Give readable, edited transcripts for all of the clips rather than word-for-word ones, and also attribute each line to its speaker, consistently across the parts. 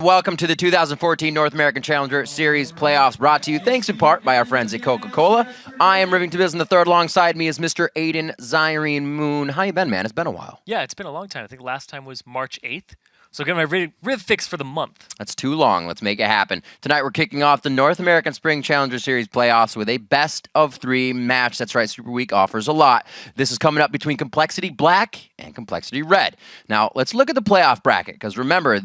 Speaker 1: Welcome to the 2014 North American Challenger Series playoffs, brought to you thanks in part by our friends at Coca-Cola. I am Rivington Biz, and the third alongside me is Mr. Aiden Zyrene Moon. How you been, man? It's been a while.
Speaker 2: Yeah, it's been a long time. I think last time was March 8th. So get my Riv fix for the month.
Speaker 1: That's too long. Let's make it happen. Tonight we're kicking off the North American Spring Challenger Series playoffs with a best-of-3 match. That's right, Super Week offers a lot. This is coming up between compLexity.Black and compLexity.Red. Now, let's look at the playoff bracket, because remember,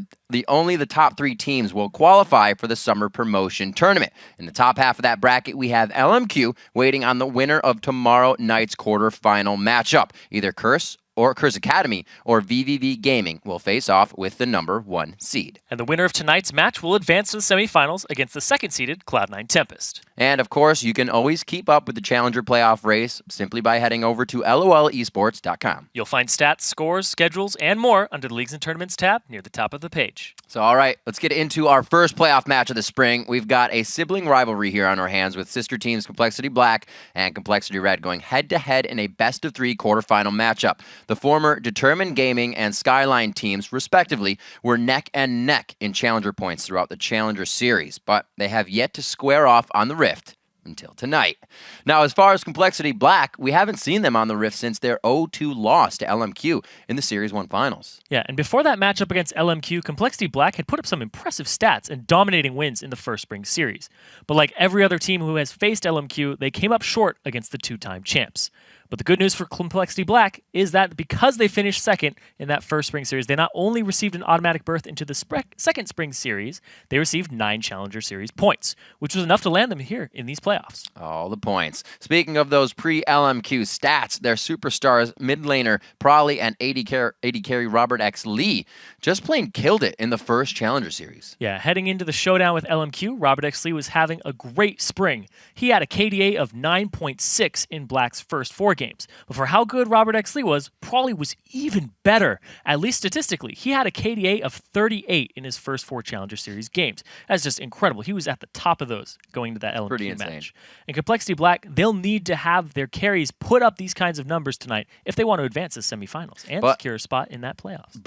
Speaker 1: only the top 3 teams will qualify for the Summer Promotion Tournament. In the top half of that bracket, we have LMQ waiting on the winner of tomorrow night's quarterfinal matchup. Either Curse Academy or VVV Gaming will face off with the number 1 seed.
Speaker 2: And the winner of tonight's match will advance to the semifinals against the second-seeded Cloud9 Tempest.
Speaker 1: And, of course, you can always keep up with the Challenger playoff race simply by heading over to LOLesports.com.
Speaker 2: You'll find stats, scores, schedules, and more under the Leagues and Tournaments tab near the top of the page.
Speaker 1: So, all right, let's get into our first playoff match of the spring. We've got a sibling rivalry here on our hands with sister teams compLexity.Black and compLexity.Red going head-to-head in a best-of-3 quarterfinal matchup. The former Determined Gaming and Skyline teams, respectively, were neck and neck in Challenger points throughout the Challenger Series, but they have yet to square off on the Rift until tonight. Now, as far as compLexity.Black, we haven't seen them on the Rift since their 0-2 loss to LMQ in the Series 1 finals.
Speaker 2: Yeah, and before that matchup against LMQ, compLexity.Black had put up some impressive stats and dominating wins in the first spring series. But like every other team who has faced LMQ, they came up short against the 2-time champs. But the good news for compLexity.Black is that because they finished second in that first spring series, they not only received an automatic berth into the second spring series, they received 9 Challenger Series points, which was enough to land them here in these playoffs.
Speaker 1: All the points. Speaking of those pre-LMQ stats, their superstars, mid laner Prawley and AD carry ROBERTxLEE just plain killed it in the first Challenger Series.
Speaker 2: Yeah, heading into the showdown with LMQ, ROBERTxLEE was having a great spring. He had a KDA of 9.6 in Black's first 4 games. But for how good ROBERTxLEE was, Prawley was even better, at least statistically. He had a KDA of 38 in his first 4 Challenger Series games. That's just incredible. He was at the top of those going into that LMQ match. And compLexity.Black, they'll need to have their carries put up these kinds of numbers tonight if they want to advance to semifinals and secure a spot in that playoffs.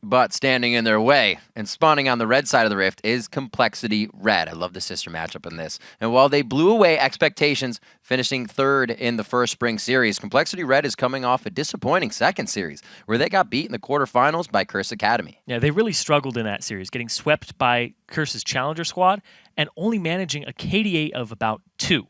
Speaker 1: But standing in their way and spawning on the red side of the Rift is compLexity.Red. I love the sister matchup in this. And while they blew away expectations, finishing third in the first spring series, compLexity.Red is coming off a disappointing second series where they got beat in the quarterfinals by Curse Academy.
Speaker 2: Yeah, they really struggled in that series, getting swept by Curse's Challenger squad and only managing a KDA of about 2.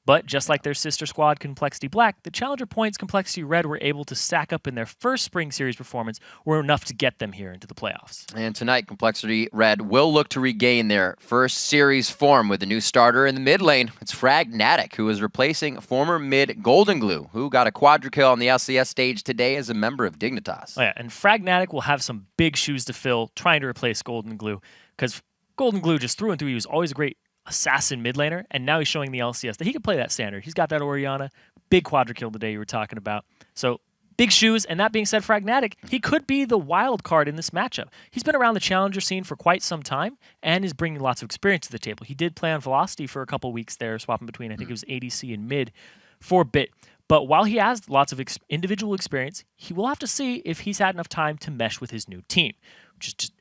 Speaker 2: But just like their sister squad, compLexity.Black, the Challenger points compLexity.Red were able to stack up in their first spring series performance were enough to get them here into the playoffs.
Speaker 1: And tonight, compLexity.Red will look to regain their first series form with a new starter in the mid lane. It's Fragnatic, who is replacing former mid Golden Glue, who got a quadra kill on the LCS stage today as a member of Dignitas.
Speaker 2: Oh yeah, and Fragnatic will have some big shoes to fill trying to replace Golden Glue, because Golden Glue just through and through, he was always a great assassin mid laner, and now he's showing the LCS that he can play that standard. He's got that Orianna, big quadra kill today you were talking about. So big shoes, and that being said, Fragnatic, he could be the wild card in this matchup. He's been around the Challenger scene for quite some time and is bringing lots of experience to the table. He did play on Velocity for a couple weeks there, swapping between, I think it was ADC and mid for a bit. But while he has lots of individual experience, he will have to see if he's had enough time to mesh with his new team, which is just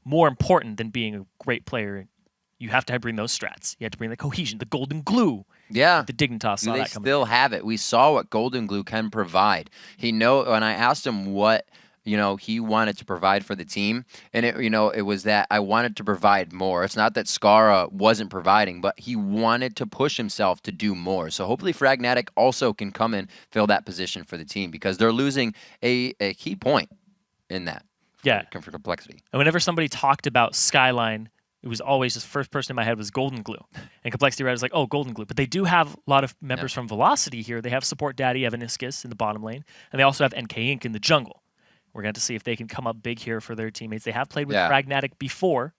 Speaker 2: more important than being a great player. You have to bring those strats. You have to bring the cohesion, the golden glue.
Speaker 1: Yeah.
Speaker 2: The Dignitas saw that coming.
Speaker 1: They still have it. We saw what Golden Glue can provide. When I asked him what, he wanted to provide for the team, and it was that I wanted to provide more. It's not that Skara wasn't providing, but he wanted to push himself to do more. So hopefully Fragnatic also can come and fill that position for the team, because they're losing a key point in that.
Speaker 2: Yeah.
Speaker 1: For compLexity.
Speaker 2: And whenever somebody talked about Skyline, it was always just first person in my head was Golden Glue. And compLexity.Red was like, oh, Golden Glue. But they do have a lot of members from Velocity here. They have SupportDaddy, Evaniscus in the bottom lane. And they also have NK Inc. in the jungle. We're going to have to see if they can come up big here for their teammates. They have played with Fragnatic before.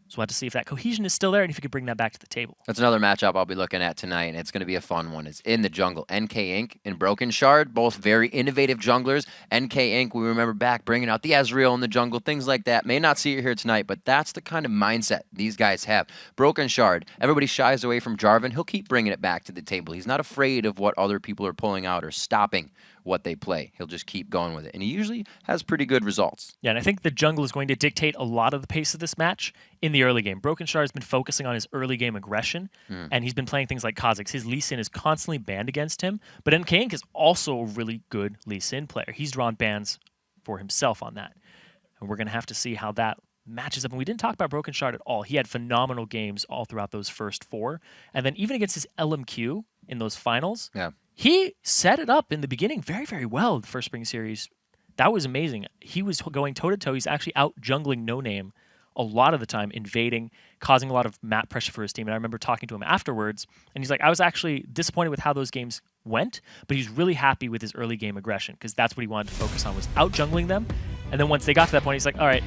Speaker 2: So we'll have to see if that cohesion is still there and if you could bring that back to the table.
Speaker 1: That's another matchup I'll be looking at tonight, and it's going to be a fun one. It's in the jungle. NK Inc. and Brokenshard, both very innovative junglers. NK Inc., we remember back bringing out the Ezreal in the jungle, things like that. May not see it here tonight, but that's the kind of mindset these guys have. Brokenshard, everybody shies away from Jarvan. He'll keep bringing it back to the table. He's not afraid of what other people are pulling out or stopping what they play. He'll just keep going with it, and he usually has pretty good results.
Speaker 2: Yeah, and I think the jungle is going to dictate a lot of the pace of this match in the early game. Brokenshard has been focusing on his early game aggression, and he's been playing things like Kha'Zix. His Lee Sin is constantly banned against him, but NKink is also a really good Lee Sin player. He's drawn bans for himself on that, and we're going to have to see how that matches up. And we didn't talk about Brokenshard at all. He had phenomenal games all throughout those first 4, and then even against his LMQ in those finals, he set it up in the beginning very, very well. The first spring series, that was amazing. He was going toe-to-toe. He's actually out jungling No Name a lot of the time, invading, causing a lot of map pressure for his team. And I remember talking to him afterwards, and he's like, I was actually disappointed with how those games went, but he's really happy with his early game aggression because that's what he wanted to focus on, was out jungling them. And then once they got to that point, he's like, all right,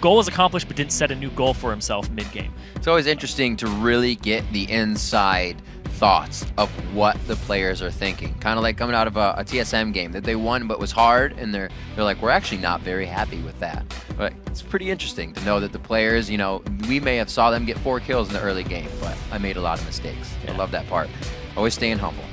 Speaker 2: goal was accomplished, but didn't set a new goal for himself mid-game.
Speaker 1: It's always interesting to really get the inside thoughts of what the players are thinking. Kind of like coming out of a TSM game that they won but was hard, and they're like, we're actually not very happy with that. But it's pretty interesting to know that the players, you know, we may have saw them get 4 kills in the early game, but I made a lot of mistakes. I love that part. Always staying humble.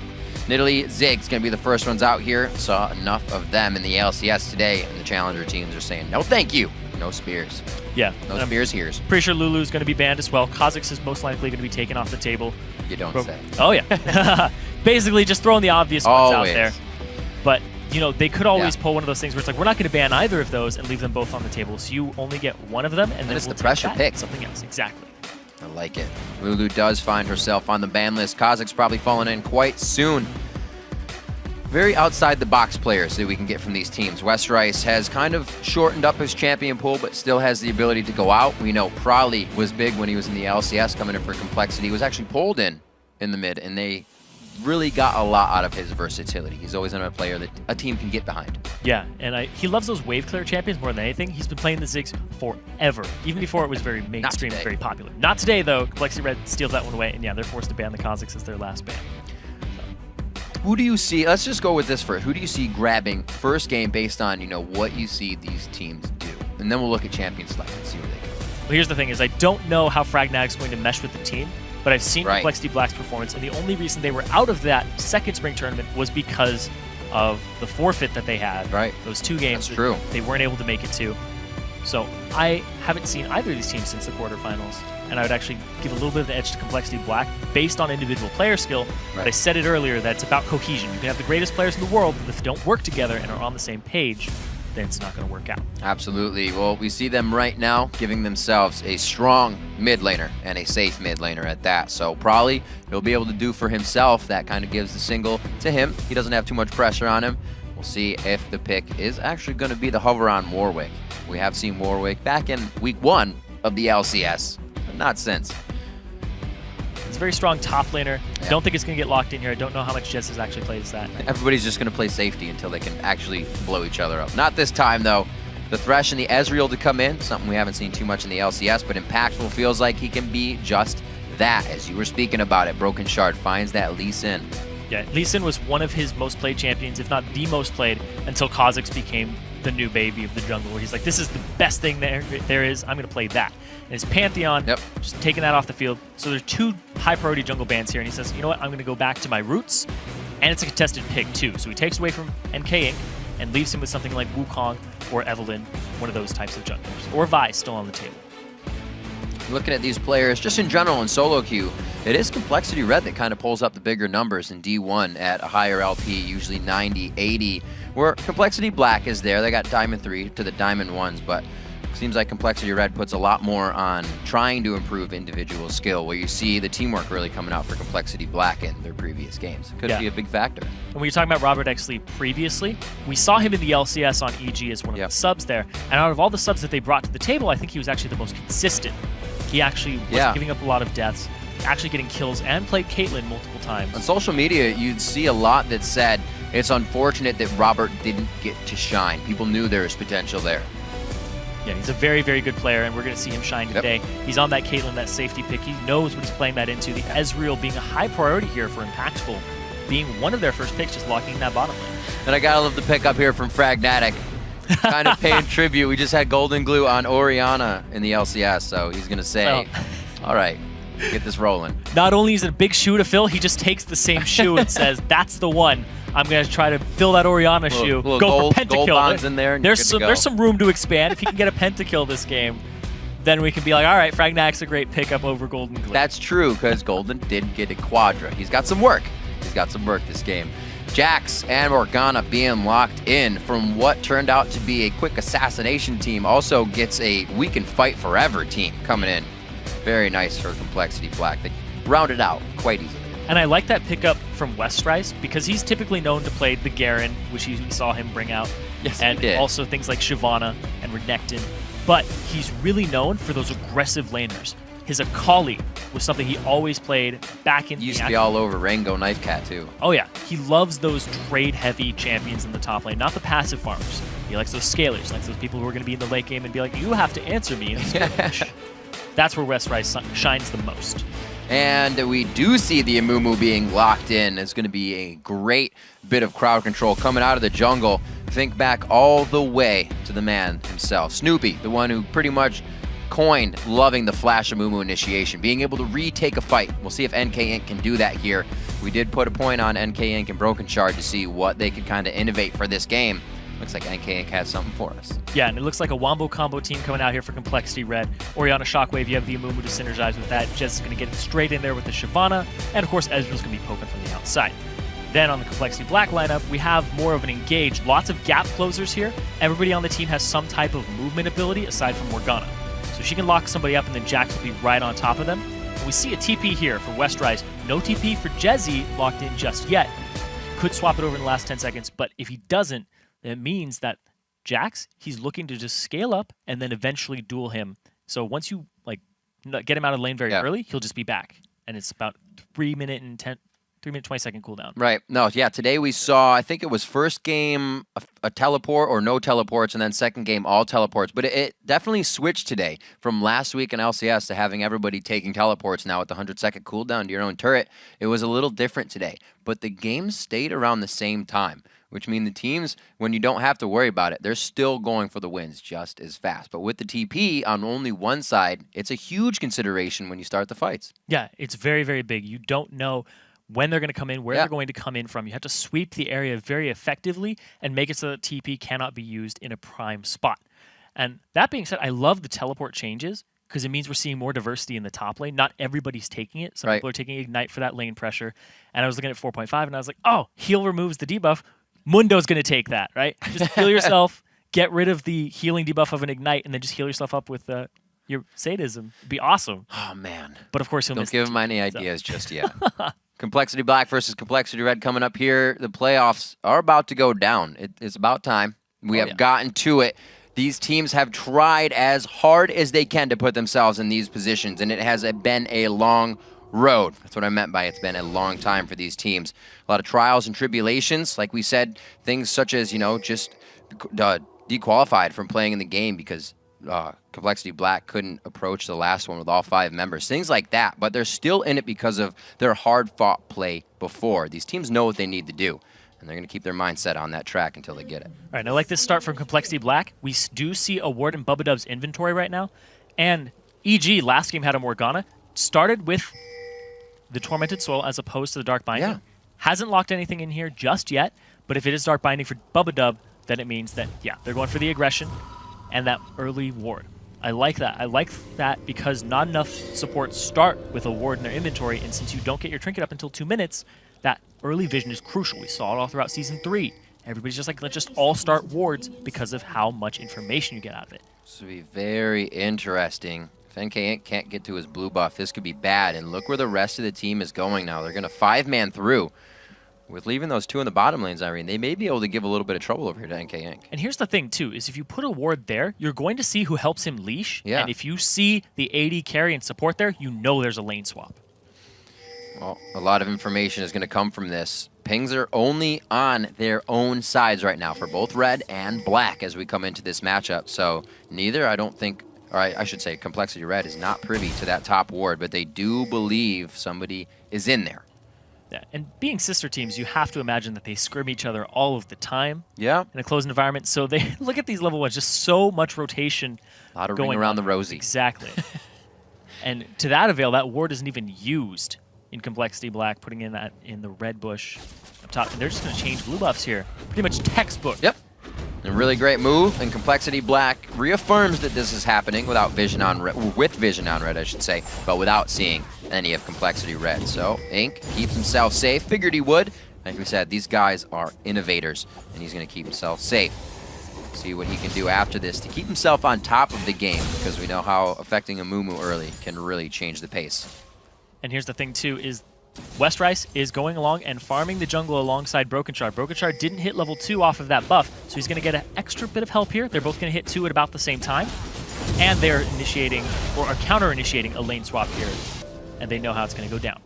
Speaker 1: Nidalee, Zig's going to be the first ones out here. Saw enough of them in the LCS today, and the challenger teams are saying, no thank you. No spears.
Speaker 2: Yeah.
Speaker 1: No spears here.
Speaker 2: Pretty sure Lulu's going to be banned as well. Kha'Zix is most likely going to be taken off the table.
Speaker 1: You don't say.
Speaker 2: Oh, yeah. Basically, just throwing the obvious ones out there. But, you know, they could always pull one of those things where it's like, we're not going to ban either of those and leave them both on the table. So you only get one of them, and then
Speaker 1: it's
Speaker 2: we'll
Speaker 1: the pressure pick.
Speaker 2: Something else. Exactly.
Speaker 1: I like it. Lulu does find herself on the ban list. Kha'Zix probably falling in quite soon. Very outside-the-box players that we can get from these teams. Westrice has kind of shortened up his champion pool, but still has the ability to go out. We know Prolly was big when he was in the LCS, coming in for Complexity. He was actually pulled in the mid, and they really got a lot out of his versatility. He's always been a player that a team can get behind.
Speaker 2: Yeah, and he loves those wave clear champions more than anything. He's been playing the Ziggs forever, even before it was very mainstream and very popular. Not today, though. compLexity.Red steals that one away, and yeah, they're forced to ban the Kha'Zix as their last ban.
Speaker 1: Who do you see, let's just go with this first. Who do you see grabbing first game based on, you know, what you see these teams do? And then we'll look at champion select and see where they go.
Speaker 2: Well, here's the thing is I don't know how Fragnatic's going to mesh with the team, but I've seen compLexity.Black's performance, and the only reason they were out of that second spring tournament was because of the forfeit that they had. Those 2 games.
Speaker 1: That's true.
Speaker 2: They weren't able to make it to. So I haven't seen either of these teams since the quarterfinals, and I would actually give a little bit of the edge to compLexity.Black based on individual player skill. But I said it earlier that it's about cohesion. You can have the greatest players in the world, but if they don't work together and are on the same page, then it's not going to work out. Absolutely.
Speaker 1: Well, we see them right now giving themselves a strong mid laner and a safe mid laner at that. So probably he'll be able to do for himself. That kind of gives the single to him. He doesn't have too much pressure on him. We'll see if the pick is actually going to be the hover on Warwick. We have seen Warwick back in week 1 of the LCS, but not since.
Speaker 2: It's a very strong top laner. I don't think it's going to get locked in here. I don't know how much Jezie actually plays that.
Speaker 1: Everybody's just going to play safety until they can actually blow each other up. Not this time, though. The Thresh and the Ezreal to come in, something we haven't seen too much in the LCS, but impactful. Feels like he can be just that, as you were speaking about it. Brokenshard finds that Lee Sin.
Speaker 2: Yeah, Lee Sin was one of his most played champions, if not the most played, until Kha'Zix became the new baby of the jungle, where he's like, this is the best thing there is, I'm going to play that. And his Pantheon, just taking that off the field. So there's 2 high-priority jungle bans here, and he says, you know what, I'm going to go back to my roots, and it's a contested pick, too. So he takes away from NKink and leaves him with something like Wukong or Evelynn, one of those types of junglers. Or Vi still on the table.
Speaker 1: Looking at these players, just in general in solo queue, it is compLexity.Red that kind of pulls up the bigger numbers in D1 at a higher LP, usually 90, 80, where compLexity.Black is there. They got Diamond 3 to the Diamond 1s, but it seems like compLexity.Red puts a lot more on trying to improve individual skill, where you see the teamwork really coming out for compLexity.Black in their previous games. Could be a big factor.
Speaker 2: And when you're talking about ROBERTxLEE previously, we saw him in the LCS on EG as one of the subs there, and out of all the subs that they brought to the table, I think he was actually the most consistent. He actually wasn't giving up a lot of deaths, actually getting kills, and played Caitlyn multiple times.
Speaker 1: On social media, you'd see a lot that said, it's unfortunate that Robert didn't get to shine. People knew there was potential there.
Speaker 2: Yeah, he's a very, very good player, and we're going to see him shine today. He's on that Caitlyn, that safety pick. He knows what he's playing that into. The Ezreal being a high priority here for Impactful, being one of their first picks, just locking that bottom lane.
Speaker 1: And I got to love the pick up here from Fragnatic. Kind of paying tribute. We just had Golden Glue on Orianna in the LCS, so he's going to say, all right, Get this rolling.
Speaker 2: Not only is it a big shoe to fill, he just takes the same shoe and says, "That's the one. I'm gonna try to fill that Orianna shoe. Go for
Speaker 1: gold
Speaker 2: pentakill."
Speaker 1: bonds in there. And
Speaker 2: There's some room to expand. If he can get a pentakill this game, then we can be like, all right, Fragnac's a great pickup over Golden Glue.
Speaker 1: That's true, because Golden did get a quadra. He's got some work. He's got some work this game. Jax and Morgana being locked in from what turned out to be a quick assassination team also gets a we can fight forever team coming in. Very nice for compLexity.Black. They rounded out quite easily.
Speaker 2: And I like that pickup from Westrice because he's typically known to play the Garen, which we saw him bring out.
Speaker 1: Yes,
Speaker 2: and
Speaker 1: he did.
Speaker 2: Also things like Shyvana and Renekton. But he's really known for those aggressive laners. His Akali was something he always played back in
Speaker 1: He used to be all over Rango Knife Cat, too.
Speaker 2: Oh, yeah. He loves those trade-heavy champions in the top lane, not the passive farmers. He likes those scalers, he likes those people who are going to be in the late game and be like, you have to answer me in a skirmish. That's where Westrice shines the most.
Speaker 1: And we do see the Amumu being locked in. It's going to be a great bit of crowd control coming out of the jungle. Think back all the way to the man himself, Snoopy, the one who pretty much coined loving the Flash Amumu initiation, being able to retake a fight. We'll see if NK Inc. can do that here. We did put a point on NK Inc. and Brokenshard to see what they could kind of innovate for this game. Looks like NK Inc. has something for us.
Speaker 2: Yeah, and it looks like a wombo combo team coming out here for compLexity.Red. Orianna Shockwave, you have the Amumu to synergize with that. Jeze's going to get straight in there with the Shyvana, and of course Ezreal's going to be poking from the outside. Then on the compLexity.Black lineup, we have more of an engaged, lots of gap closers here. Everybody on the team has some type of movement ability aside from Morgana. So she can lock somebody up and then Jax will be right on top of them. And we see a TP here for Westrice. No TP for Jezie locked in just yet. Could swap it over in the last 10 seconds, but if he doesn't, then it means that Jax, he's looking to just scale up and then eventually duel him. So once you get him out of the lane very early, he'll just be back. And it's about 3 minute 20 second cooldown.
Speaker 1: Right. No, yeah, today we saw, I think it was first game a teleport or no teleports, and then second game all teleports. But it definitely switched today from last week in LCS to having everybody taking teleports now with the 100-second cooldown to your own turret. It was a little different today. But the games stayed around the same time, which means the teams, when you don't have to worry about it, they're still going for the wins just as fast. But with the TP on only one side, it's a huge consideration when you start the fights.
Speaker 2: Yeah, it's very, very big. You don't know when they're going to come in, where they're going to come in from. You have to sweep the area very effectively and make it so that TP cannot be used in a prime spot. And that being said, I love the teleport changes because it means we're seeing more diversity in the top lane. Not everybody's taking it. Some people are taking Ignite for that lane pressure. And I was looking at 4.5 and I was like, oh, heal removes the debuff. Mundo's going to take that, right? Just heal yourself, get rid of the healing debuff of an Ignite, and then just heal yourself up with your sadism. It'd be awesome.
Speaker 1: Oh, man.
Speaker 2: But of course, he'll
Speaker 1: Don't give him any ideas just yet. compLexity.Black versus compLexity.Red coming up here. The playoffs are about to go down. It's about time. We have gotten to it. These teams have tried as hard as they can to put themselves in these positions, and it has been a long road. That's what I meant by it's been a long time for these teams. A lot of trials and tribulations. Like we said, things such as, just dequalified from playing in the game because compLexity.Black couldn't approach the last one with all 5 members. Things like that. But they're still in it because of their hard-fought play before. These teams know what they need to do, and they're going to keep their mindset on that track until they get it.
Speaker 2: All right, I like this start from compLexity.Black. We do see a ward in Bubbadub's inventory right now. And EG, last game had a Morgana. Started with the Tormented Soul as opposed to the Dark Binding.
Speaker 1: Yeah.
Speaker 2: Hasn't locked anything in here just yet, but if it is Dark Binding for Bubbadub, then it means that, they're going for the aggression and that early ward. I like that. I like that because not enough supports start with a ward in their inventory, and since you don't get your trinket up until 2 minutes, that early vision is crucial. We saw it all throughout Season 3. Everybody's just like, let's just all start wards because of how much information you get out of it.
Speaker 1: This will be very interesting. If NK can't get to his blue buff, this could be bad. And look where the rest of the team is going now. They're going to 5-man through. With leaving those 2 in the bottom lanes, Irene, they may be able to give a little bit of trouble over here to NK Inc.
Speaker 2: And here's the thing, too, is if you put a ward there, you're going to see who helps him leash.
Speaker 1: Yeah.
Speaker 2: And if you see the AD carry and support there, you know there's a lane swap.
Speaker 1: Well, a lot of information is going to come from this. Pings are only on their own sides right now for both red and black as we come into this matchup. So neither, I don't think, or I should say compLexity.Red is not privy to that top ward, but they do believe somebody is in there.
Speaker 2: Yeah, and being sister teams, you have to imagine that they scrim each other all of the time.
Speaker 1: Yeah.
Speaker 2: In a closed environment. So they look at these level 1s, just so much rotation.
Speaker 1: A lot of
Speaker 2: going
Speaker 1: ring around
Speaker 2: on.
Speaker 1: the rosy.
Speaker 2: Exactly. And to that avail, that ward isn't even used in compLexity.Black, putting in that in the red bush up top. And they're just going to change blue buffs here. Pretty much textbook.
Speaker 1: Yep. A really great move, and compLexity.Black reaffirms that this is happening without vision on red, with vision on red, I should say, but without seeing any of compLexity.Red. So Ink keeps himself safe. Figured he would. Like we said, these guys are innovators, and he's going to keep himself safe. See what he can do after this to keep himself on top of the game, because we know how affecting Amumu early can really change the pace.
Speaker 2: And here's the thing, too, is Westrice is going along and farming the jungle alongside Brokenshard. Brokenshard didn't hit level 2 off of that buff, so he's going to get an extra bit of help here. They're both going to hit 2 at about the same time. And they're initiating, or are counter-initiating, a lane swap here. And they know how it's going to go down.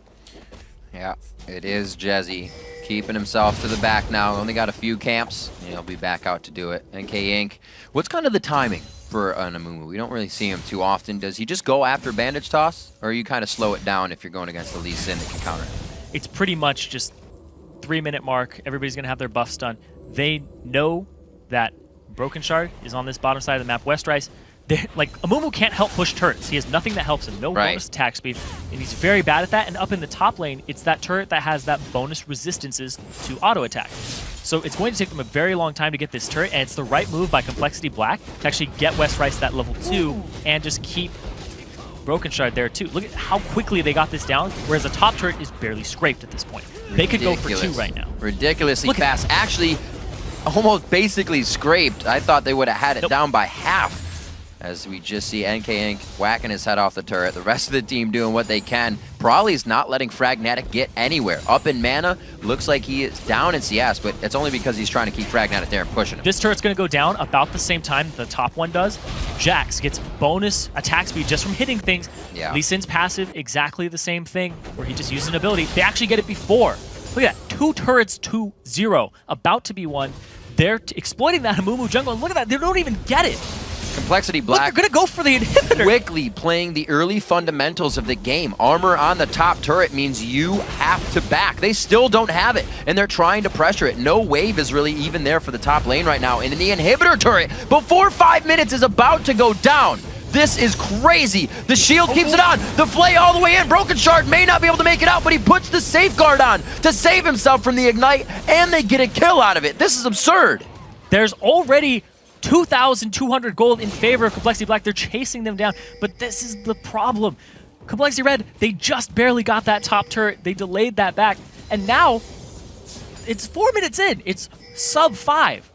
Speaker 1: Yeah, it is Jezie keeping himself to the back now. Only got a few camps. He'll be back out to do it. NK Ink. What's kind of the timing for an Amumu? We don't really see him too often. Does he just go after bandage toss, or you kind of slow it down if you're going against the Lee Sin that can counter?
Speaker 2: It's pretty much just 3-minute mark. Everybody's going to have their buffs done. They know that Brokenshard is on this bottom side of the map. Westrice, like, Amumu can't help push turrets. He has nothing that helps him. No bonus attack speed, and he's very bad at that. And up in the top lane, it's that turret that has that bonus resistances to auto attack. So it's going to take them a very long time to get this turret, and it's the right move by compLexity.Black to actually get Westrice that level 2 and just keep Brokenshard there too. Look at how quickly they got this down, whereas the top turret is barely scraped at this point. They could go for 2 right now.
Speaker 1: Ridiculously fast. Actually, almost basically scraped. I thought they would have had it down by half. As we just see NK Ink whacking his head off the turret. The rest of the team doing what they can. Brawly's not letting Fragnatic get anywhere. Up in mana, looks like he is down in CS, but it's only because he's trying to keep Fragnatic there and pushing him.
Speaker 2: This turret's going to go down about the same time the top one does. Jax gets bonus attack speed just from hitting things.
Speaker 1: Yeah.
Speaker 2: Lee Sin's passive, exactly the same thing, where he just uses an ability. They actually get it before. Look at that, 2 turrets to 0, about to be won. They're exploiting that Amumu jungle, and look at that, they don't even get it.
Speaker 1: compLexity.Black.
Speaker 2: They're going to go for the inhibitor.
Speaker 1: Quickly playing the early fundamentals of the game. Armor on the top turret means you have to back. They still don't have it, and they're trying to pressure it. No wave is really even there for the top lane right now. And in the inhibitor turret, before 5 minutes is about to go down. This is crazy. The shield keeps it on. The flay all the way in. Brokenshard may not be able to make it out, but he puts the safeguard on to save himself from the ignite, and they get a kill out of it. This is absurd.
Speaker 2: There's already 2,200 gold in favor of compLexity.Black. They're chasing them down, but this is the problem. compLexity.Red, they just barely got that top turret. They delayed that back, and now it's 4 minutes in. It's sub 5.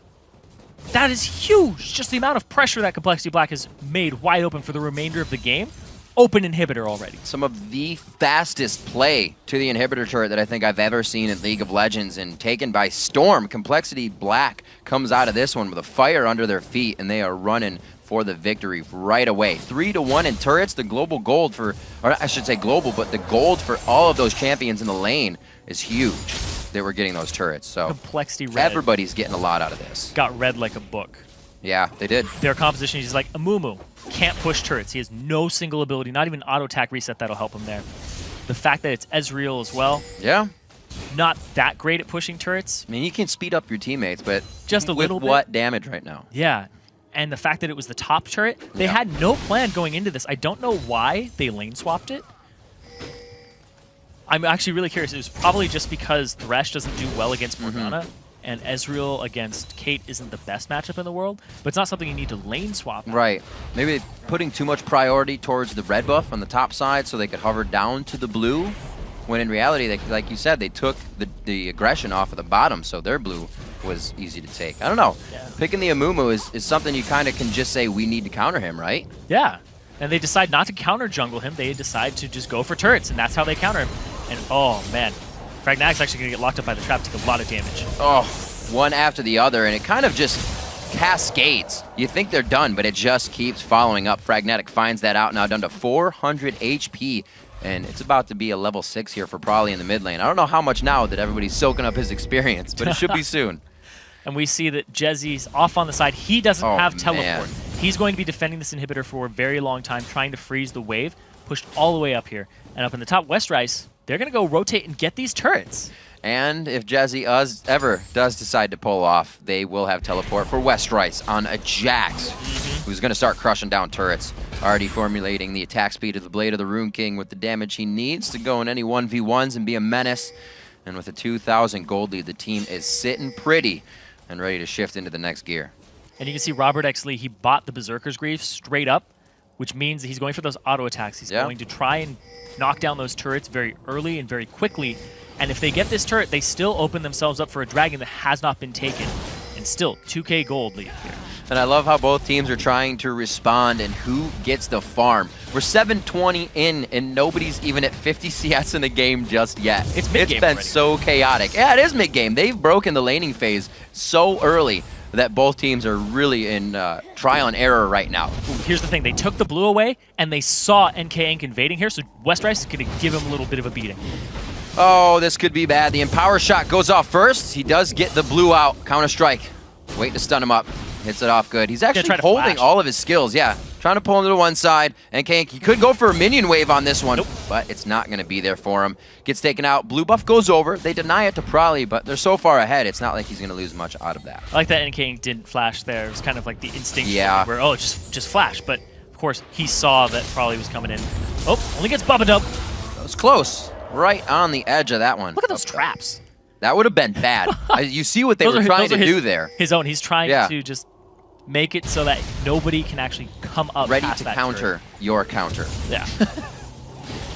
Speaker 2: That is huge. Just the amount of pressure that compLexity.Black has made wide open for the remainder of the game. Open inhibitor already.
Speaker 1: Some of the fastest play to the inhibitor turret that I think I've ever seen in League of Legends, and taken by storm. compLexity.Black comes out of this one with a fire under their feet, and they are running for the victory right away. 3-1 in turrets. The global gold for, or I should say global, but the gold for all of those champions in the lane is huge. They were getting those turrets. So
Speaker 2: compLexity.Red.
Speaker 1: Everybody's getting a lot out of this.
Speaker 2: Got read like a book.
Speaker 1: Yeah, they did.
Speaker 2: Their composition is like, Amumu can't push turrets. He has no single ability, not even auto attack reset that'll help him there. The fact that it's Ezreal as well.
Speaker 1: Yeah.
Speaker 2: Not that great at pushing turrets.
Speaker 1: I mean, you can speed up your teammates, but
Speaker 2: just a little bit.
Speaker 1: With what damage right now?
Speaker 2: Yeah. And the fact that it was the top turret, they had no plan going into this. I don't know why they lane swapped it. I'm actually really curious. It was probably just because Thresh doesn't do well against Morgana, and Ezreal against Kate isn't the best matchup in the world, but it's not something you need to lane swap.
Speaker 1: Right. Maybe putting too much priority towards the red buff on the top side so they could hover down to the blue, when in reality, they, like you said, they took the aggression off of the bottom, so their blue was easy to take. I don't know. Yeah. Picking the Amumu is something you kind of can just say, we need to counter him, right?
Speaker 2: Yeah. And they decide not to counter jungle him. They decide to just go for turrets, and that's how they counter him. And oh, man. Fragnatic's actually going to get locked up by the trap, take a lot of damage. Oh,
Speaker 1: one after the other, and it kind of just cascades. You think they're done, but it just keeps following up. Fragnatic finds that out, now down to 400 HP, and it's about to be a level 6 here for Probably in the mid lane. I don't know how much now that everybody's soaking up his experience, but it should be soon.
Speaker 2: And we see that Jezie's off on the side. He doesn't have teleport. He's going to be defending this inhibitor for a very long time, trying to freeze the wave, pushed all the way up here. And up in the top, Westrice, they're going to go rotate and get these turrets.
Speaker 1: And if Jezie ever does decide to pull off, they will have teleport for Westrice on a Jax, who's going to start crushing down turrets. Already formulating the attack speed of the Blade of the Rune King with the damage he needs to go in any 1v1s and be a menace. And with a 2,000 gold lead, the team is sitting pretty and ready to shift into the next gear.
Speaker 2: And you can see ROBERTxLEE, he bought the Berserker's Greaves straight up, which means he's going for those auto attacks. He's going to try and knock down those turrets very early and very quickly. And if they get this turret, they still open themselves up for a dragon that has not been taken. And still, 2k gold lead here.
Speaker 1: And I love how both teams are trying to respond and who gets the farm. We're 7:20 in, and nobody's even at 50 CS in the game just yet.
Speaker 2: It's mid-game
Speaker 1: It's been
Speaker 2: already.
Speaker 1: so chaotic. Yeah, it is mid-game. They've broken the laning phase so early that both teams are really in trial and error right now.
Speaker 2: Here's the thing, they took the blue away, and they saw NK Inc invading here, so Westrice is going to give him a little bit of a beating.
Speaker 1: Oh, this could be bad. The Empower shot goes off first. He does get the blue out. Counter-strike. Waiting to stun him up. Hits it off good. He's actually holding all of his skills, Trying to pull him to one side. And he could go for a minion wave on this one, but it's not going to be there for him. Gets taken out. Blue buff goes over. They deny it to Probably, but they're so far ahead, it's not like he's going to lose much out of that.
Speaker 2: I like that NK Inc didn't flash there. It was kind of like the instinct where, oh, just flash. But, of course, he saw that Probably was coming in. Oh, only gets Bubbadub.
Speaker 1: That was close. Right on the edge of that one.
Speaker 2: Look at those traps.
Speaker 1: That would have been bad. You see what they were trying to do there.
Speaker 2: His own. He's trying to just make it so that nobody can actually come up
Speaker 1: ready
Speaker 2: past
Speaker 1: to
Speaker 2: that
Speaker 1: counter
Speaker 2: turret.
Speaker 1: your counter.
Speaker 2: Yeah.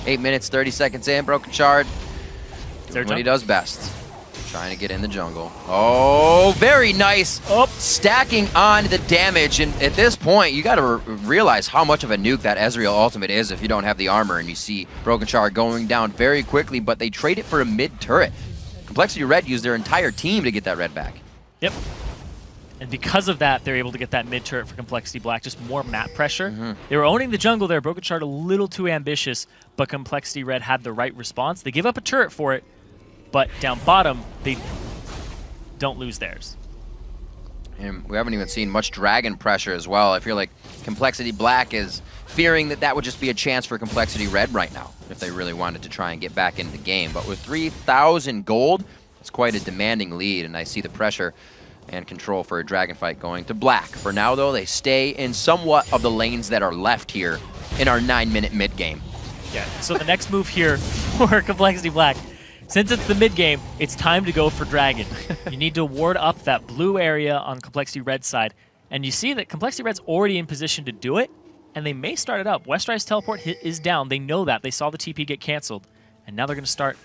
Speaker 1: 8 minutes, 30 seconds in. Brokenshard doing what he does best. Trying to get in the jungle. Oh, very nice. Stacking on the damage. And at this point, you got to realize how much of a nuke that Ezreal ultimate is if you don't have the armor. And you see Brokenshard going down very quickly, but they trade it for a mid turret. compLexity.Red used their entire team to get that red back.
Speaker 2: Yep. And because of that, they're able to get that mid turret for compLexity.Black, just more map pressure. They were owning the jungle there. Brokenshard a little too ambitious, but compLexity.Red had the right response. They give up a turret for it, but down bottom, they don't lose theirs.
Speaker 1: And we haven't even seen much dragon pressure as well. I feel like compLexity.Black is fearing that that would just be a chance for compLexity.Red right now if they really wanted to try and get back into the game. But with 3,000 gold, it's quite a demanding lead, and I see the pressure and control for a dragon fight going to Black. For now, though, they stay in somewhat of the lanes that are left here in our 9-minute mid game.
Speaker 2: Yeah, so the next move here for compLexity.Black, since it's the mid game, it's time to go for dragon. You need to ward up that blue area on compLexity.Red's side, and you see that compLexity.Red's already in position to do it, and they may start it up. Westrice teleport is down. They know that. They saw the TP get canceled, and now they're going to start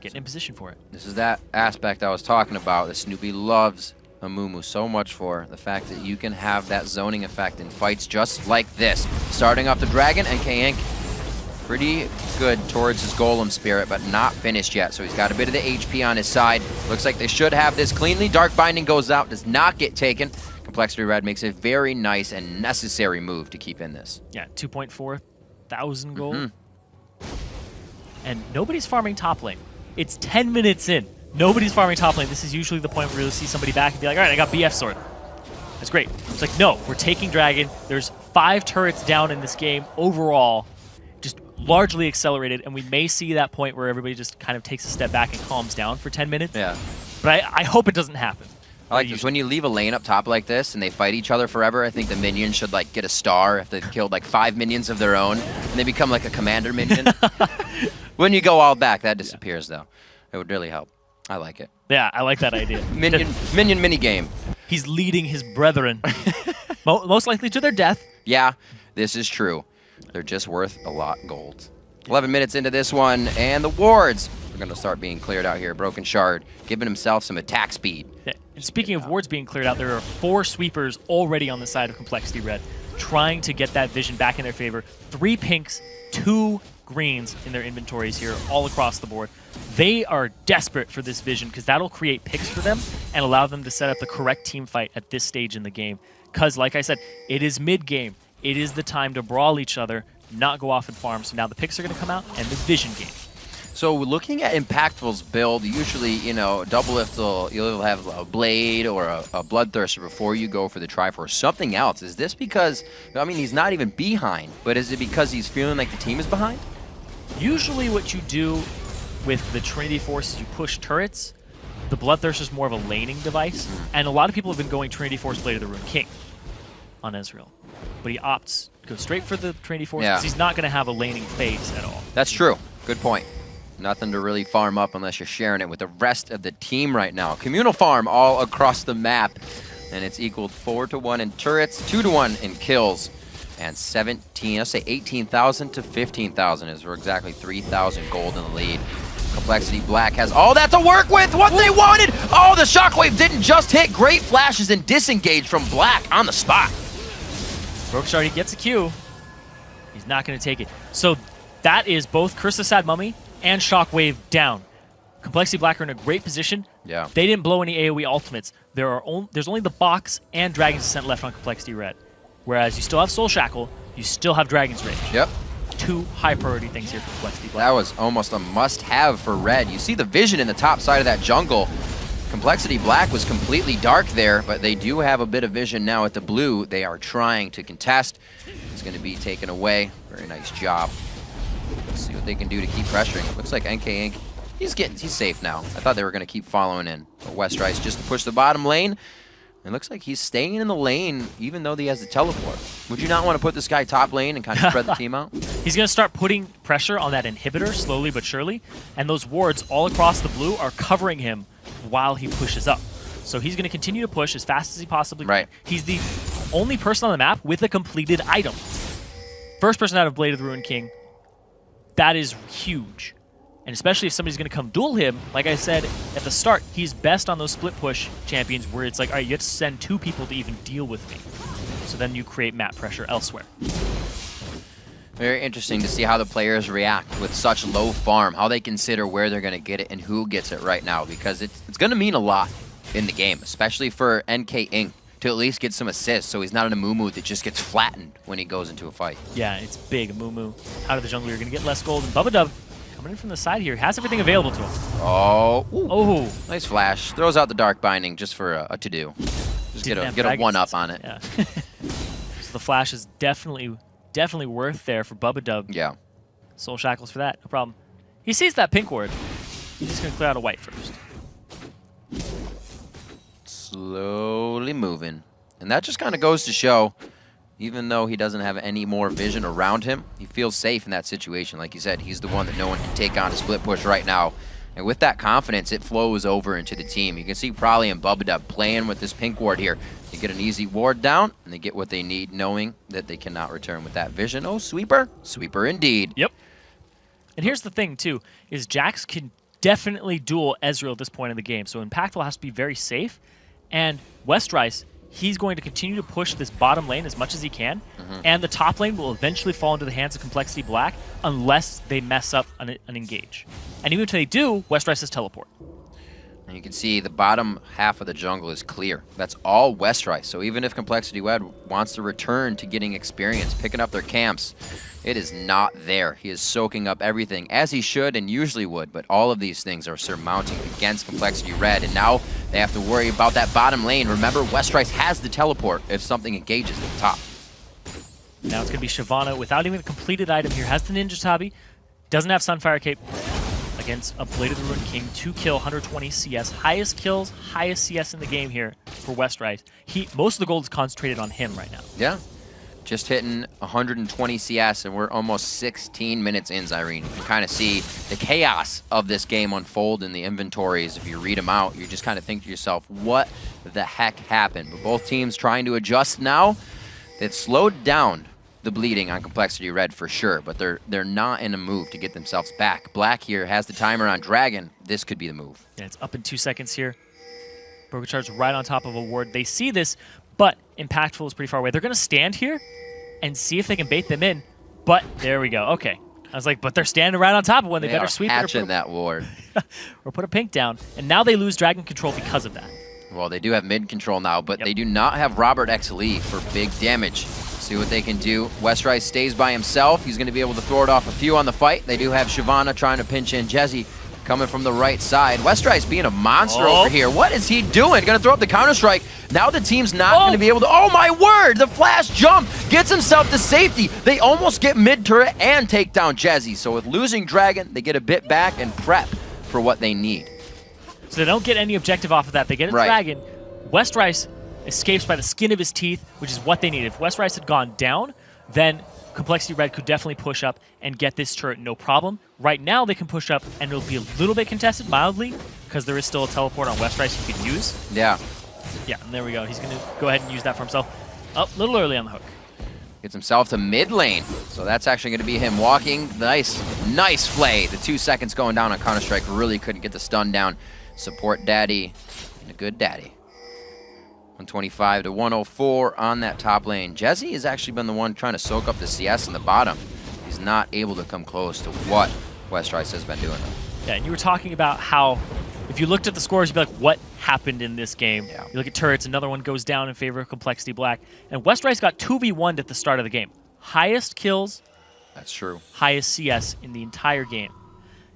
Speaker 2: getting in position for it.
Speaker 1: This is that aspect I was talking about that Snoopy loves Amumu so much for. The fact that you can have that zoning effect in fights just like this. Starting off the dragon, and Inc pretty good towards his golem spirit, but not finished yet. So he's got a bit of the HP on his side. Looks like they should have this cleanly. Dark Binding goes out, does not get taken. compLexity.Red makes a very nice and necessary move to keep in this.
Speaker 2: Yeah, 2.4 thousand gold. And nobody's farming top lane. It's 10 minutes in. Nobody's farming top lane. This is usually the point where you'll see somebody back and be like, all right, I got BF sword. That's great. It's like, no, we're taking dragon. There's 5 turrets down in this game overall, just largely accelerated, and we may see that point where everybody just kind of takes a step back and calms down for 10 minutes.
Speaker 1: Yeah.
Speaker 2: But I hope it doesn't happen.
Speaker 1: I like this. When you leave a lane up top like this and they fight each other forever, I think the minions should like get a star if they've killed like 5 minions of their own, and they become like a commander minion. When you go all back, that disappears though. It would really help. I like it.
Speaker 2: Yeah, I like that idea.
Speaker 1: Minion mini game.
Speaker 2: He's leading his brethren, most likely to their death.
Speaker 1: Yeah, this is true. They're just worth a lot of gold. 11 minutes into this one, and the wards are going to start being cleared out here. Brokenshard giving himself some attack speed.
Speaker 2: Yeah. And speaking of wards being cleared out, there are 4 sweepers already on the side of compLexity.Red, trying to get that vision back in their favor. 3 pinks, 2 greens in their inventories here, all across the board. They are desperate for this vision because that'll create picks for them and allow them to set up the correct team fight at this stage in the game. Because, like I said, it is mid-game. It is the time to brawl each other, not go off and farm. So now the picks are going to come out and the vision game.
Speaker 1: So looking at Impactful's build, usually, you know, double lift, you'll have a Blade or a Bloodthirster before you go for the Triforce. Something else. Is this because, I mean, he's not even behind, but is it because he's feeling like the team is behind?
Speaker 2: Usually what you do with the Trinity Force is you push turrets. The Bloodthirster is more of a laning device, and a lot of people have been going Trinity Force Blade of the Rune King. on Ezreal. But he opts to go straight for the Trinity Force
Speaker 1: Yeah.
Speaker 2: because he's not going to have a laning phase at all.
Speaker 1: That's true. Good point. Nothing to really farm up unless you're sharing it with the rest of the team right now. Communal farm all across the map, and it's equaled 4-1 in turrets, 2-1 in kills, and 18,000 to 15,000 as we're exactly 3,000 gold in the lead. compLexity.Black has all that to work with. What they wanted. Oh, the shockwave didn't just hit. Great flashes and disengage from Black on the spot.
Speaker 2: Brokenshard, he gets a Q. He's not going to take it. So that is both Curse the Sad Mummy and Shockwave down. compLexity.Black are in a great position.
Speaker 1: Yeah.
Speaker 2: They didn't blow any AoE ultimates. There's only the box and Dragon's Descent left on compLexity.Red. Whereas you still have Soul Shackle, you still have Dragon's Rage.
Speaker 1: Yep.
Speaker 2: Two high priority things here for compLexity.Black.
Speaker 1: That was almost a must-have for Red. You see the vision in the top side of that jungle. compLexity.Black was completely dark there, but they do have a bit of vision now at the blue. They are trying to contest. It's going to be taken away. Very nice job. Let's see what they can do to keep pressuring. It looks like NK Inc. He's safe now. I thought they were going to keep following in. But Westrice just to push the bottom lane. It looks like he's staying in the lane even though he has the teleport. Would you not want to put this guy top lane and kind of spread the team out?
Speaker 2: He's going to start putting pressure on that inhibitor slowly but surely, and those wards all across the blue are covering him while he pushes up. So he's going to continue to push as fast as he possibly can.
Speaker 1: Right.
Speaker 2: He's the only person on the map with a completed item. First person out of Blade of the Ruined King. That is huge. And especially if somebody's going to come duel him, like I said at the start, he's best on those split push champions where it's like, all right, you have to send 2 people to even deal with me. So then you create map pressure elsewhere.
Speaker 1: Very interesting to see how the players react with such low farm, how they consider where they're going to get it and who gets it right now, because it's going to mean a lot in the game, especially for NK Inc. to at least get some assists so he's not an Amumu that just gets flattened when he goes into a fight.
Speaker 2: Yeah, it's big. Amumu out of the jungle, you're going to get less gold. And Bubbadub coming in from the side here, has everything available to him.
Speaker 1: Oh,
Speaker 2: oh,
Speaker 1: nice flash. Throws out the Dark Binding just for a to-do. Just get a 1-up on it.
Speaker 2: Yeah. So the flash is definitely worth there for Bubbadub.
Speaker 1: Yeah.
Speaker 2: Soul Shackles for that, no problem. He sees that pink ward. He's just going to clear out a white first.
Speaker 1: Slowly moving. And that just kind of goes to show, even though he doesn't have any more vision around him, he feels safe in that situation. Like you said, he's the one that no one can take on a split push right now. And with that confidence, it flows over into the team. You can see Probably and Bubbadub playing with this pink ward here. They get an easy ward down, and they get what they need, knowing that they cannot return with that vision. Oh, sweeper. Sweeper indeed.
Speaker 2: Yep. And here's the thing, too, is Jax can definitely duel Ezreal at this point in the game. So Impactful has to be very safe. And Westrice, he's going to continue to push this bottom lane as much as he can. And the top lane will eventually fall into the hands of compLexity.Black unless they mess up an engage. And even if they do, Westrice has teleport.
Speaker 1: And you can see the bottom half of the jungle is clear. That's all Westrice. So even if compLexity.Red wants to return to getting experience, picking up their camps, it is not there. He is soaking up everything, as he should and usually would, but all of these things are surmounting against compLexity.Red, and now they have to worry about that bottom lane. Remember, Westrice has the teleport if something engages at the top.
Speaker 2: Now it's going to be Shyvana without even a completed item here. Has the Ninja Tabi, doesn't have Sunfire Cape against a Blade of the Ruined King. 2 kill, 120 CS. Highest kills, highest CS in the game here for Westrice. Most of the gold is concentrated on him right now.
Speaker 1: Yeah. Just hitting 120 CS, and we're almost 16 minutes in, Zyrene. You can kind of see the chaos of this game unfold in the inventories. If you read them out, you just kind of think to yourself, what the heck happened? But both teams trying to adjust now. It slowed down the bleeding on compLexity.Red for sure, but they're not in a move to get themselves back. Black here has the timer on Dragon. This could be the move.
Speaker 2: Yeah, it's up in 2 seconds here. Brokenshard's right on top of a ward. They see this, but Impactful is pretty far away. They're going to stand here and see if they can bait them in, but there we go. Okay. I was like, but they're standing right on top of one. They better sweep it
Speaker 1: or that ward.
Speaker 2: Or put a pink down, and now they lose Dragon control because of that.
Speaker 1: Well, they do have mid control now, but they do not have ROBERTxLEE for big damage. See what they can do. Westrice stays by himself. He's going to be able to throw it off a few on the fight. They do have Shyvana trying to pinch in Jezie coming from the right side. Westrice being a monster over here. What is he doing? Going to throw up the Counter-Strike. Now the team's not going to be able to... Oh, my word! The flash jump gets himself to safety. They almost get mid-turret and take down Jezie. So with losing Dragon, they get a bit back and prep for what they need.
Speaker 2: So they don't get any objective off of that. They get a Dragon. Westrice escapes by the skin of his teeth, which is what they need. If Westrice had gone down, then compLexity.Red could definitely push up and get this turret no problem. Right now, they can push up, and it'll be a little bit contested, mildly, because there is still a teleport on Westrice he could use.
Speaker 1: Yeah.
Speaker 2: Yeah, and there we go. He's going to go ahead and use that for himself. Oh, a little early on the hook.
Speaker 1: Gets himself to mid lane. So that's actually going to be him walking. Nice play. The 2 seconds going down on Counter-Strike really couldn't get the stun down. SupportDaddy and a good daddy. 125 to 104 on that top lane. Jezie has actually been the one trying to soak up the CS in the bottom. He's not able to come close to what Westrice has been doing.
Speaker 2: Yeah, and you were talking about how if you looked at the scores, you'd be like, what happened in this game?
Speaker 1: Yeah.
Speaker 2: You look at turrets, another one goes down in favor of compLexity.Black. And Westrice got 2v1'd at the start of the game. Highest kills.
Speaker 1: That's true.
Speaker 2: Highest CS in the entire game.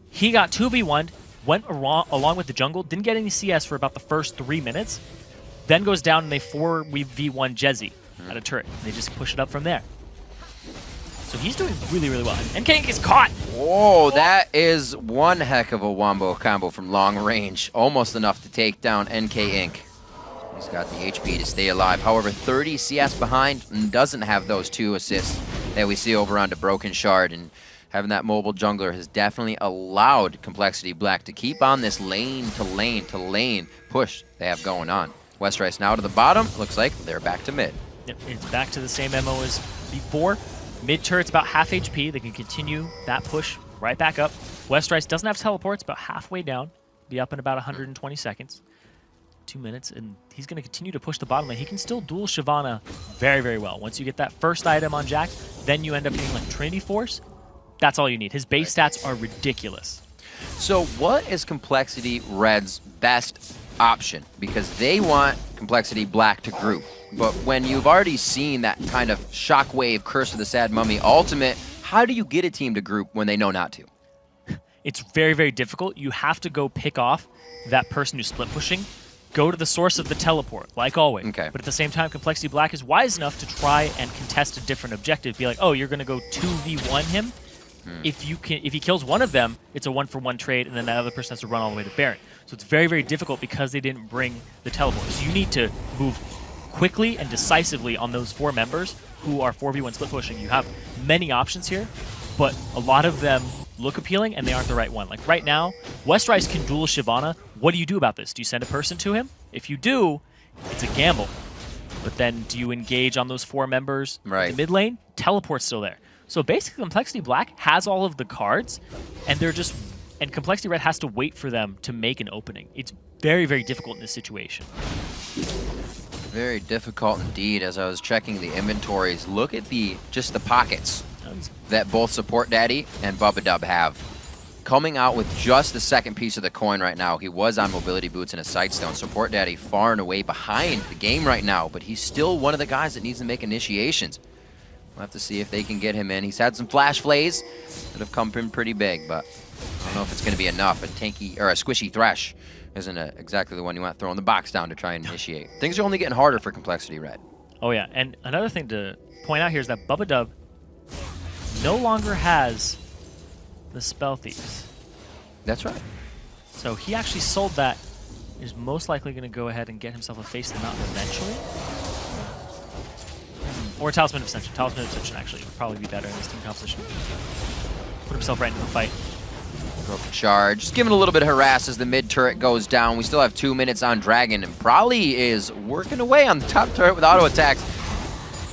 Speaker 2: He got 2v1'd, went along with the jungle, didn't get any CS for about the first 3 minutes, then goes down and they 4v1 Jezie at a turret. And they just push it up from there. So he's doing really, really well. And NK is caught!
Speaker 1: Whoa, that is one heck of a wombo combo from long range. Almost enough to take down NK Inc. He's got the HP to stay alive. However, 30 CS behind and doesn't have those 2 assists that we see over onto Brokenshard. And having that mobile jungler has definitely allowed compLexity.Black to keep on this lane to lane to lane push they have going on. Westrice now to the bottom. Looks like they're back to mid.
Speaker 2: Yep, it's back to the same MO as before. Mid turret's about half HP. They can continue that push right back up. Westrice doesn't have teleports, about halfway down. Be up in about 120 seconds. 2 minutes, and he's going to continue to push the bottom lane. He can still duel Shyvana very, very well. Once you get that first item on Jack, then you end up getting like Trinity Force. That's all you need. His base stats are ridiculous.
Speaker 1: So what is compLexity.Red's best option? Because they want compLexity.Black to group. But when you've already seen that kind of shockwave Curse of the Sad Mummy ultimate, how do you get a team to group when they know not to?
Speaker 2: It's very, very difficult. You have to go pick off that person who's split pushing, go to the source of the teleport, like always.
Speaker 1: Okay.
Speaker 2: But at the same time, compLexity.Black is wise enough to try and contest a different objective. Be like, oh, you're going to go 2v1 him. If he kills one of them, it's a 1-for-1 trade, and then that other person has to run all the way to Baron. So it's very, very difficult because they didn't bring the teleport. So you need to move quickly and decisively on those 4 members who are 4v1 split pushing. You have many options here, but a lot of them look appealing and they aren't the right one. Like right now, Westrice can duel Shyvana. What do you do about this? Do you send a person to him? If you do, it's a gamble. But then do you engage on those 4 members in the mid lane? Teleport's still there. So basically, compLexity.Black has all of the cards, and and compLexity.Red has to wait for them to make an opening. It's very, very difficult in this situation.
Speaker 1: Very difficult indeed. As I was checking the inventories, look at just the pockets that both SupportDaddy and Bubbadub have. Coming out with just the second piece of the coin right now. He was on mobility boots and a sightstone. SupportDaddy far and away behind the game right now, but he's still one of the guys that needs to make initiations. We'll have to see if they can get him in. He's had some flash plays that have come in pretty big, but I don't know if it's going to be enough. A tanky or a squishy Thresh isn't exactly the one you want throwing the box down to try and initiate. Things are only getting harder for compLexity.Red.
Speaker 2: Oh yeah, and another thing to point out here is that Bubbadub no longer has the Spell Thieves.
Speaker 1: That's right.
Speaker 2: So he actually sold that. Is most likely going to go ahead and get himself a Face the Mountain eventually. Or Talisman of Ascension. Talisman of Ascension actually would probably be better in this team composition. Put himself right into the fight.
Speaker 1: Brokenshard, just giving a little bit of harass as the mid turret goes down. We still have 2 minutes on Dragon, and probably is working away on the top turret with auto attacks.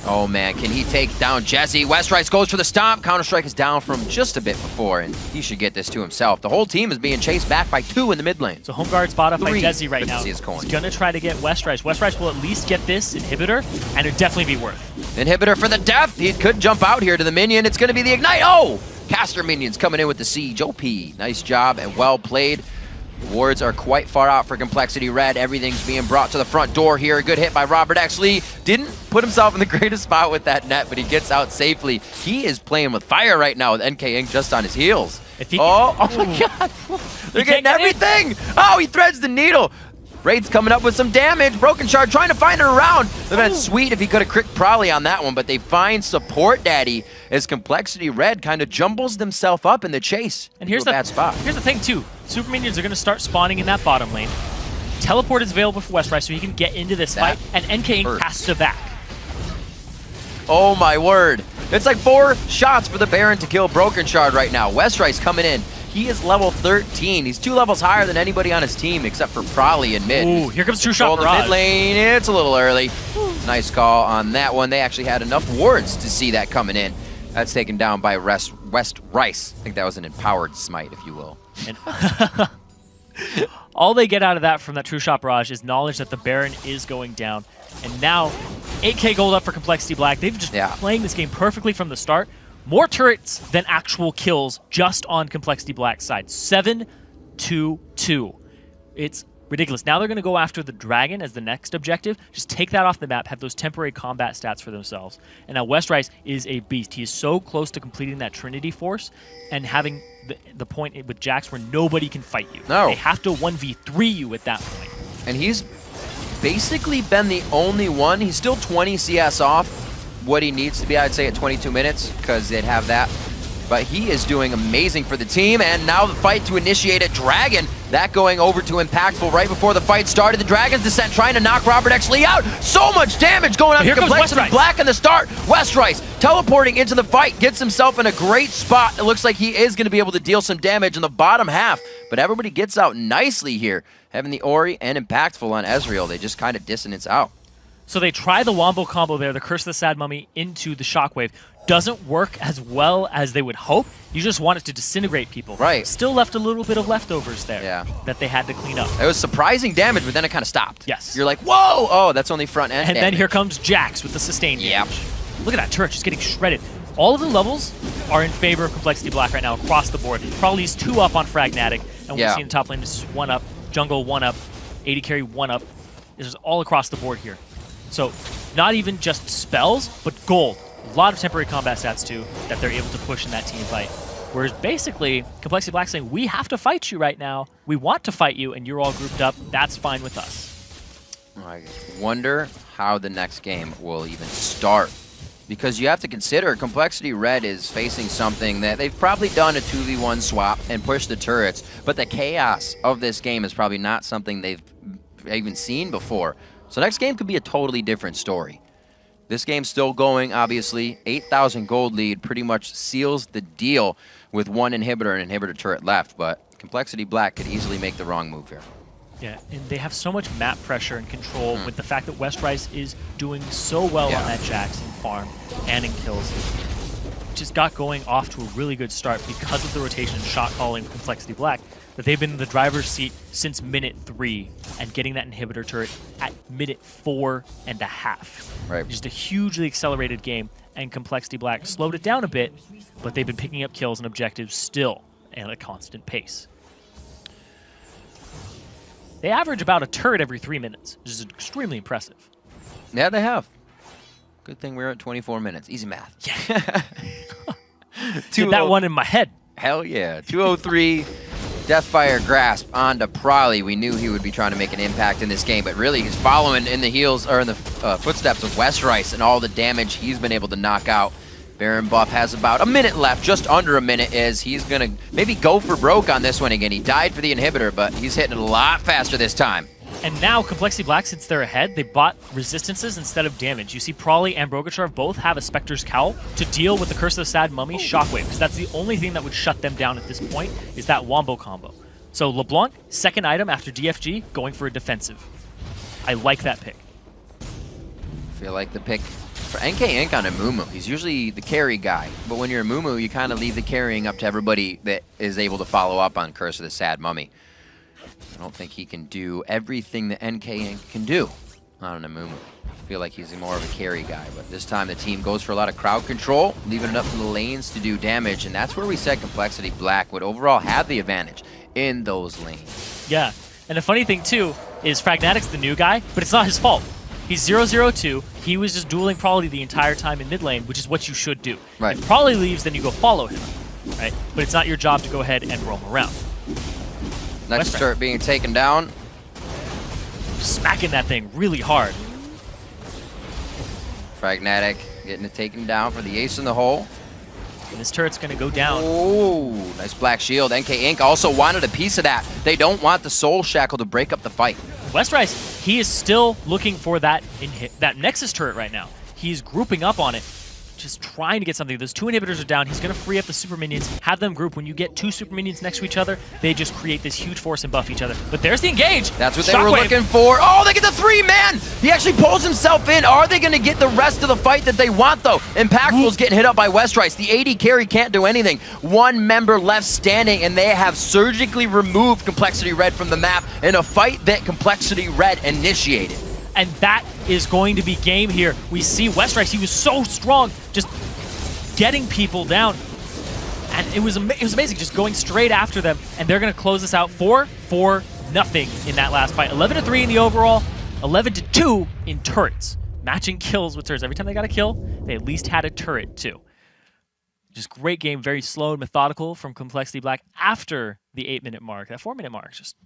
Speaker 1: Oh man, can he take down Jezie? Westrice goes for the stomp. Counter-Strike is down from just a bit before, and he should get this to himself. The whole team is being chased back by 2 in the mid lane.
Speaker 2: So home guard spot up by Jezie right now.
Speaker 1: He's
Speaker 2: going to try to get Westrice. Westrice will at least get this inhibitor, and it'd definitely be worth.
Speaker 1: Inhibitor for the death. He could jump out here to the minion. It's going to be the ignite. Oh! Caster minions coming in with the siege. OP. Nice job and well played. Wards are quite far out for compLexity.Red. Everything's being brought to the front door here. A good hit by ROBERTxLEE. Didn't put himself in the greatest spot with that net, but he gets out safely. He is playing with fire right now with NK Inc. just on his heels. Oh my god. They're getting everything. Oh, he threads the needle. Raid's coming up with some damage. Brokenshard trying to find it around. It would have been sweet if he could have cricked Probably on that one, but they find SupportDaddy as compLexity.Red kind of jumbles themselves up in the chase.
Speaker 2: And here's the bad spot. Here's the thing too. Super minions are going to start spawning in that bottom lane. teleport is available for Westrice, so he can get into this fight, and NK Inc. has to back.
Speaker 1: Oh my word. It's like 4 shots for the Baron to kill Brokenshard right now. Westrice coming in. He is level 13. He's 2 levels higher than anybody on his team except for Probably in mid.
Speaker 2: Ooh, here comes True Shot Barrage.
Speaker 1: Mid lane, it's a little early. Nice call on that one. They actually had enough wards to see that coming in. That's taken down by Westrice. I think that was an empowered smite, if you will.
Speaker 2: And all they get out of that from that True Shot Barrage is knowledge that the Baron is going down. And now, 8k gold up for compLexity.Black. They've just been playing this game perfectly from the start. More turrets than actual kills just on compLexity.Black's side. 7-2-2. It's ridiculous. Now they're going to go after the Dragon as the next objective. Just take that off the map, have those temporary combat stats for themselves. And now Westrice is a beast. He is so close to completing that Trinity Force and having the point with Jax where nobody can fight you.
Speaker 1: No.
Speaker 2: They have to 1v3 you at that point.
Speaker 1: And he's basically been the only one. He's still 20 CS off what he needs to be, I'd say, at 22 minutes, because they'd have that. But he is doing amazing for the team, and now the fight to initiate it. Dragon, that going over to Impactful right before the fight started. The Dragon's Descent trying to knock ROBERTxLEE out. So much damage going on to compLexity.Black in the start. Westrice teleporting into the fight, gets himself in a great spot. It looks like he is going to be able to deal some damage in the bottom half, but everybody gets out nicely here. Having the Ori and Impactful on Ezreal, they just kind of dissonance out.
Speaker 2: So they try the Wombo combo there, the Curse of the Sad Mummy into the Shockwave. Doesn't work as well as they would hope. You just want it to disintegrate people.
Speaker 1: Right.
Speaker 2: Still left a little bit of leftovers there that they had to clean up.
Speaker 1: It was surprising damage, but then it kind of stopped.
Speaker 2: Yes.
Speaker 1: You're like, whoa! Oh, that's only front end
Speaker 2: And
Speaker 1: damage.
Speaker 2: then here comes Jax with the sustained damage. Look at that turret just getting shredded. All of the levels are in favor of compLexity.Black right now across the board. Probably is 2 up on Fragnatic, and we'll see in the top lane this is 1 up, Jungle 1 up, AD carry 1 up. This is all across the board here. So not even just spells, but gold. A lot of temporary combat stats too that they're able to push in that team fight. Whereas basically, compLexity.Black saying, we have to fight you right now. We want to fight you, and you're all grouped up. That's fine with us.
Speaker 1: I wonder how the next game will even start. Because you have to consider compLexity.Red is facing something that they've probably done a 2v1 swap and pushed the turrets, but the chaos of this game is probably not something they've even seen before. So next game could be a totally different story. This game's still going, obviously. 8,000 gold lead pretty much seals the deal with 1 inhibitor and inhibitor turret left, but compLexity.Black could easily make the wrong move here.
Speaker 2: Yeah, and they have so much map pressure and control with the fact that Westrice is doing so well on that Jax in farm and in kills. Just got going off to a really good start because of the rotation and shot calling from compLexity.Black, that they've been in the driver's seat since minute 3 and getting that inhibitor turret at minute 4.5.
Speaker 1: Right.
Speaker 2: Just a hugely accelerated game, and compLexity.Black slowed it down a bit, but they've been picking up kills and objectives still at a constant pace. They average about a turret every 3 minutes, which is extremely impressive.
Speaker 1: Yeah, they have. Good thing we're at 24 minutes. Easy math.
Speaker 2: Yeah. Get that one in my head.
Speaker 1: Hell yeah. 203. Deathfire Grasp onto Probably. We knew he would be trying to make an impact in this game, but really he's following in the heels or in the footsteps of Westrice and all the damage he's been able to knock out. Baron buff has about a minute left, just under a minute, is he's gonna maybe go for broke on this one again. He died for the inhibitor, but he's hitting it a lot faster this time.
Speaker 2: And now compLexity.Black, since they're ahead, they bought resistances instead of damage. You see Probably and Brokenshard both have a Spectre's Cowl to deal with the Curse of the Sad Mummy Shockwave, because that's the only thing that would shut them down at this point, is that Wombo combo. So Leblanc, second item after DFG, going for a defensive. I like that pick.
Speaker 1: I feel like the pick for NK Inc. on Amumu. He's usually the carry guy, but when you're Amumu, you kind of leave the carrying up to everybody that is able to follow up on Curse of the Sad Mummy. I don't think he can do everything that NK Inc. can do on Amumu. I feel like he's more of a carry guy, but this time the team goes for a lot of crowd control, leaving it up to the lanes to do damage, and that's where we said compLexity.Black would overall have the advantage in those lanes.
Speaker 2: Yeah, and the funny thing too is Fragnatic's the new guy, but it's not his fault. He's 0-0-2. He was just dueling Probably the entire time in mid lane, which is what you should do.
Speaker 1: Right.
Speaker 2: If Probly leaves, then you go follow him, right? But it's not your job to go ahead and roam around.
Speaker 1: Next turret being taken down.
Speaker 2: Smacking that thing really hard.
Speaker 1: Fragnatic getting it taken down for the ace in the hole.
Speaker 2: And this turret's going to go down.
Speaker 1: Oh, nice black shield. NK Inc. also wanted a piece of that. They don't want the Soul Shackle to break up the fight.
Speaker 2: Westrice, he is still looking for that Nexus turret right now. He's grouping up on it, just trying to get something. Those 2 inhibitors are down. He's going to free up the super minions, have them group. When you get 2 super minions next to each other, they just create this huge force and buff each other. But there's the engage.
Speaker 1: That's what they were looking for. Oh, they get the 3-man. He actually pulls himself in. Are they going to get the rest of the fight that they want, though? Impactful's getting hit up by Westrice. The AD carry can't do anything. 1 member left standing, and they have surgically removed compLexity.Red from the map in a fight that compLexity.Red initiated.
Speaker 2: And that is going to be game here. We see Westrice, he was so strong, just getting people down. And it was amazing, just going straight after them. And they're going to close this out 4-4-0 in that last fight. 11-3 in the overall, 11-2 in turrets. Matching kills with turrets. Every time they got a kill, they at least had a turret too. Just great game, very slow and methodical from compLexity.Black after the 8-minute mark. That 4-minute mark, just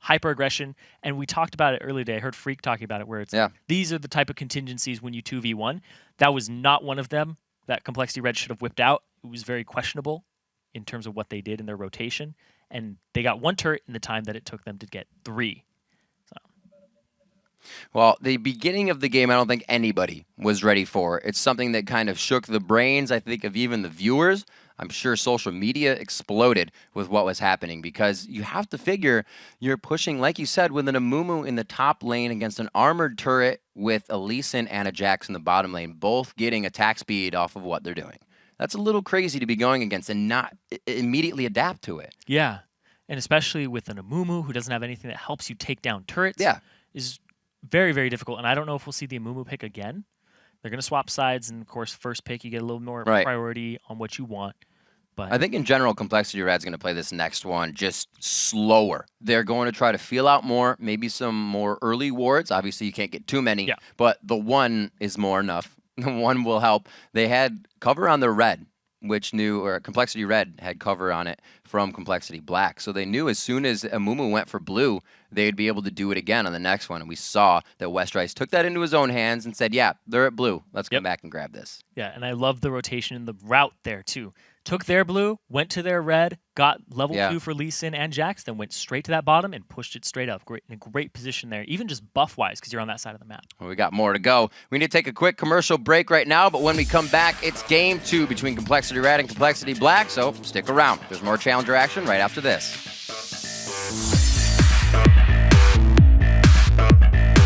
Speaker 2: hyper aggression, and we talked about it earlier today. I heard Freak talking about it, where it's these are the type of contingencies when you 2v1. That was not one of them that compLexity.Red should have whipped out. It was very questionable in terms of what they did in their rotation, and they got 1 turret in the time that it took them to get 3.
Speaker 1: Well, the beginning of the game, I don't think anybody was ready for. It's something that kind of shook the brains, I think, of even the viewers. I'm sure social media exploded with what was happening, because you have to figure you're pushing, like you said, with an Amumu in the top lane against an armored turret with a Lee Sin and a Jax in the bottom lane, both getting attack speed off of what they're doing. That's a little crazy to be going against and not immediately adapt to it.
Speaker 2: Yeah, and especially with an Amumu who doesn't have anything that helps you take down turrets, is very, very difficult. And I don't know if we'll see the Amumu pick again. They're going to swap sides, and of course, first pick, you get a little more priority on what you want. But
Speaker 1: I think in general, compLexity.Red's going to play this next one just slower. They're going to try to feel out more, maybe some more early wards. Obviously, you can't get too many, but the 1 is more enough. The 1 will help. They had cover on their red, which compLexity.Red had cover on it from compLexity.Black. So they knew as soon as Amumu went for blue, they'd be able to do it again on the next one. And we saw that Westrice took that into his own hands and said, yeah, they're at blue. Let's come back and grab this.
Speaker 2: Yeah, and I love the rotation in the route there, too. Took their blue, went to their red, got level 2 for Lee Sin and Jax, then went straight to that bottom and pushed it straight up. In a great position there, even just buff-wise, because you're on that side of the map.
Speaker 1: Well, we got more to go. We need to take a quick commercial break right now, but when we come back, it's game 2 between compLexity.Red and compLexity.Black, so stick around. There's more Challenger action right after this.